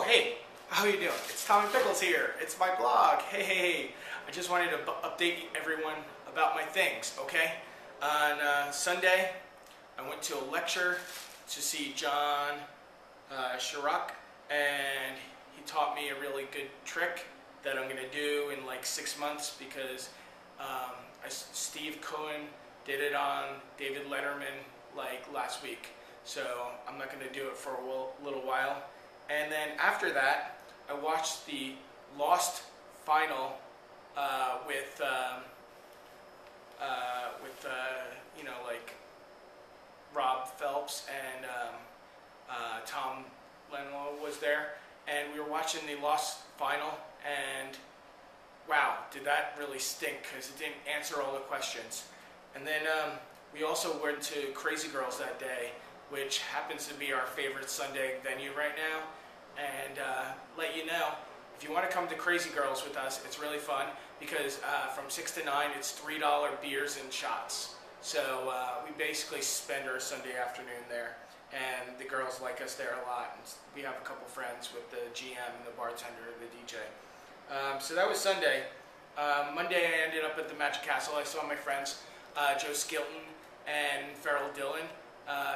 Hey, how you doing? It's Tommy Pickles here. It's my blog. Hey. I just wanted to update everyone about my things, okay? On Sunday, I went to a lecture to see John Chirac, and he taught me a really good trick that I'm going to do in like 6 months because Steve Cohen did it on David Letterman like last week. So I'm not going to do it for a little while. And then after that, I watched the Lost final with like Rob Phelps and Tom Lenlow was there, and we were watching the Lost final, and wow, did that really stink because it didn't answer all the questions. And then we also went to Crazy Girls that day, which happens to be our favorite Sunday venue right now. And let you know, if you want to come to Crazy Girls with us, it's really fun because from 6 to 9, it's $3 beers and shots. So we basically spend our Sunday afternoon there, and the girls like us there a lot. And we have a couple friends with the GM and the bartender and the DJ. So that was Sunday. Monday, I ended up at the Magic Castle. I saw my friends Joe Skilton and Farrell Dillon.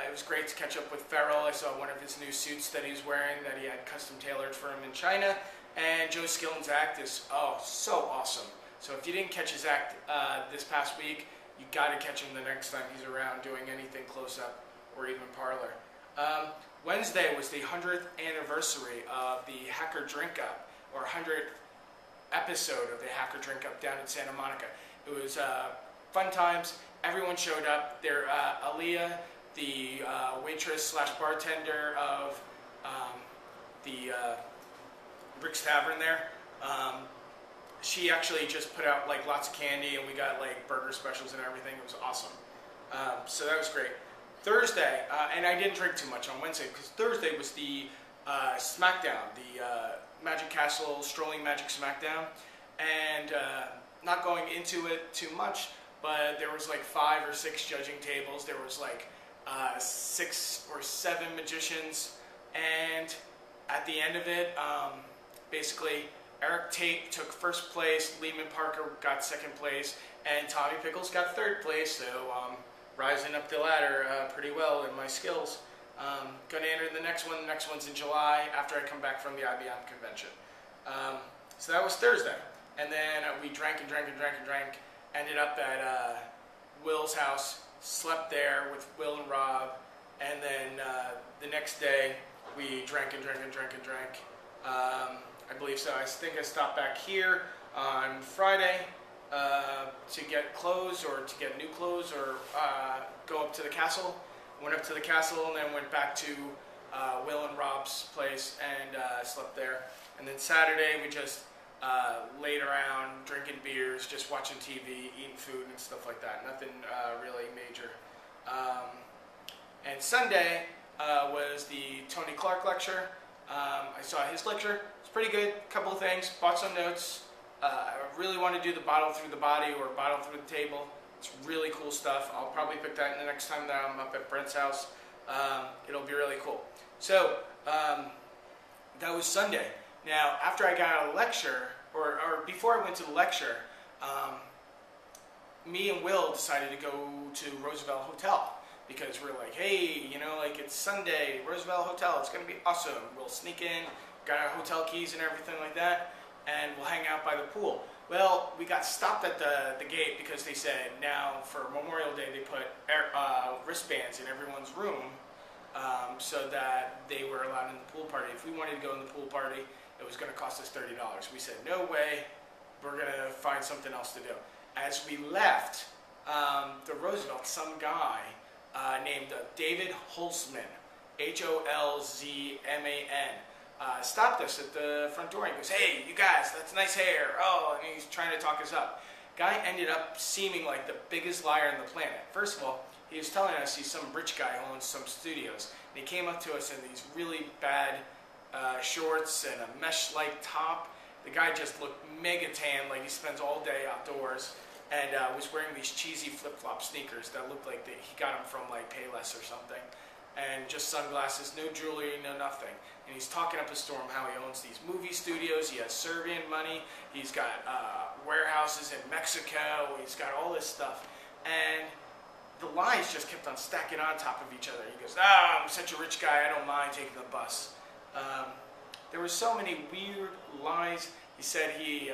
It was great to catch up with Farrell. I saw one of his new suits that he's wearing that he had custom tailored for him in China. And Joe Skilton's act is, so awesome. So if you didn't catch his act this past week, you got to catch him the next time he's around doing anything close-up or even parlor. Wednesday was the 100th anniversary of the Hacker Drink Up, or 100th episode of the Hacker Drink Up down in Santa Monica. It was fun times. Everyone showed up. There, Aaliyah, the waitress slash bartender of the Rick's Tavern there, she actually just put out like lots of candy, and we got like burger specials and everything. It was awesome. So that was great. Thursday, and I didn't drink too much on Wednesday because Thursday was the SmackDown, the Magic Castle Strolling Magic SmackDown, and not going into it too much, but there was like 5 or 6 judging tables. There was like 6 or 7 magicians, and at the end of it, basically Eric Tate took first place, Lehman Parker got 2nd place, and Tommy Pickles got 3rd place. So rising up the ladder pretty well in my skills. Going to enter the next one. The next one's in July after I come back from the IBM convention. So that was Thursday, and then we drank. Ended up at Will's house, slept there with Will and Rob, and then the next day we drank. I believe so. I think I stopped back here on Friday to get clothes or to get new clothes or go up to the castle. Went up to the castle and then went back to Will and Rob's place and slept there. And then Saturday we just laid around drinking beers, just watching TV, eating food and stuff like that. Nothing really major. And Sunday was the Tony Clark lecture. I saw his lecture. It's pretty good. Couple of things. Bought some notes. I really want to do the bottle through the body or bottle through the table. It's really cool stuff. I'll probably pick that the next time that I'm up at Brent's house. It'll be really cool. So that was Sunday. Now, after I got out of the lecture, or before I went to the lecture, me and Will decided to go to Roosevelt Hotel because we're like, hey, like it's Sunday, Roosevelt Hotel, it's going to be awesome. We'll sneak in, got our hotel keys and everything like that, and we'll hang out by the pool. Well, we got stopped at the gate because they said now for Memorial Day they put wristbands in everyone's room so that they were allowed in the pool party. If we wanted to go in the pool party, it was going to cost us $30. We said, no way, we're going to find something else to do. As we left the Roosevelt, some guy named David Holzman, Holzman, stopped us at the front door and goes, hey, you guys, that's nice hair. Oh, and he's trying to talk us up. Guy ended up seeming like the biggest liar on the planet. First of all, he was telling us he's some rich guy who owns some studios. And he came up to us in these really bad shorts and a mesh-like top. The guy just looked mega tan, like he spends all day outdoors, and was wearing these cheesy flip-flop sneakers that looked like he got them from like Payless or something. and just sunglasses, no jewelry, no nothing. And he's talking up a storm how he owns these movie studios, he has Serbian money, he's got warehouses in Mexico, he's got all this stuff. And the lies just kept on stacking on top of each other. He goes, I'm such a rich guy, I don't mind taking the bus. There were so many weird lies. He said he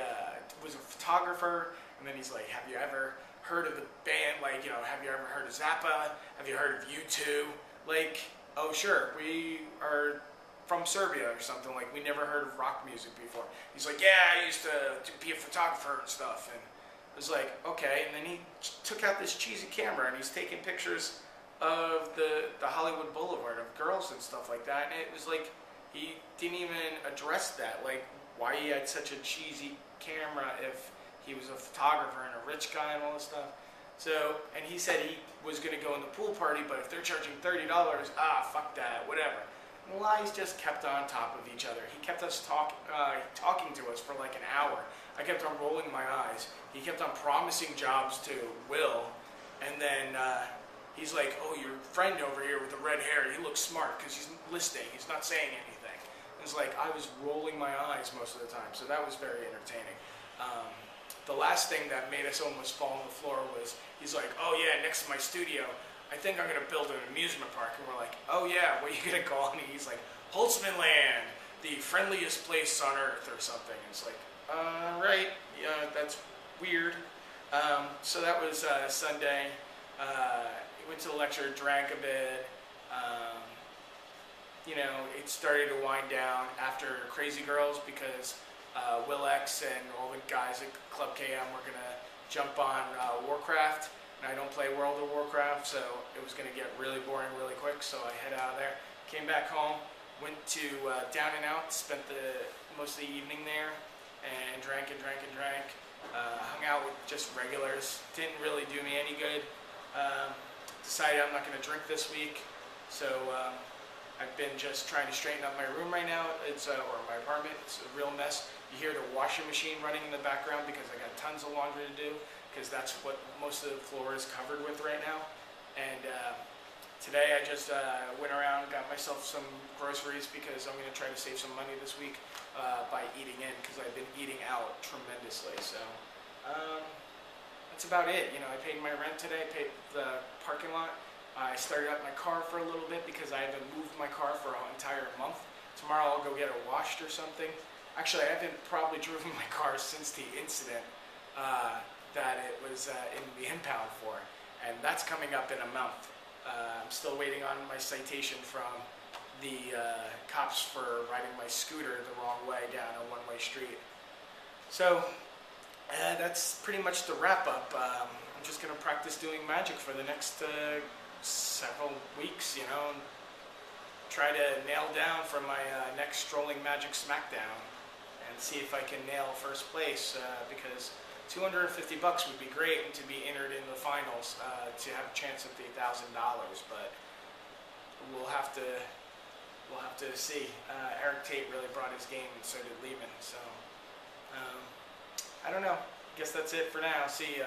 was a photographer, and then he's like, have you ever heard of the band, like, have you ever heard of Zappa? Have you heard of U2? Like, oh sure, we are from Serbia or something, like we never heard of rock music before. He's like, yeah, I used to be a photographer and stuff, and I was like, okay, and then he took out this cheesy camera and he's taking pictures of the Hollywood Boulevard of girls and stuff like that, and it was like, he didn't even address that, like why he had such a cheesy camera if he was a photographer and a rich guy and all this stuff. So, and he said he was going to go in the pool party, but if they're charging $30, fuck that, whatever. And the lies just kept on top of each other. He kept us talking to us for like an hour. I kept on rolling my eyes. He kept on promising jobs to Will, and then he's like, oh, your friend over here with the red hair, he looks smart because he's listening, he's not saying anything. It's like I was rolling my eyes most of the time, so that was very entertaining. The last thing that made us almost fall on the floor was, he's like, oh yeah, next to my studio, I think I'm going to build an amusement park. And we're like, oh yeah, what are you going to call it? And he's like, Holtzman Land, the friendliest place on earth or something. And it's like, right, yeah, that's weird. So that was Sunday. Went to the lecture, drank a bit. It started to wind down after Crazy Girls because Will X and all the guys at Club KM were going to jump on Warcraft, and I don't play World of Warcraft, so it was going to get really boring really quick, so I head out of there. Came back home, went to Down and Out, spent most of the evening there, and drank and drank and drank. Hung out with just regulars. Didn't really do me any good. Decided I'm not going to drink this week, so I've been just trying to straighten up my room right now. Or my apartment. It's a real mess. You hear the washing machine running in the background because I got tons of laundry to do, because that's what most of the floor is covered with right now. And today I just went around, got myself some groceries because I'm going to try to save some money this week by eating in, because I've been eating out tremendously. So that's about it. I paid my rent today, paid the parking lot. I started up my car for a little bit because I haven't moved my car for an entire month. Tomorrow I'll go get it washed or something. Actually, I haven't probably driven my car since the incident that it was in the impound for, and that's coming up in a month. I'm still waiting on my citation from the cops for riding my scooter the wrong way down a one-way street. So that's pretty much the wrap-up. I'm just going to practice doing magic for the next several weeks, and try to nail down for my next Strolling Magic Smackdown and see if I can nail first place, because $250 would be great, and to be entered in the finals to have a chance at the $1,000, but we'll have to see. Eric Tate really brought his game, and so did Lehman, so I don't know. Guess that's it for now. See ya.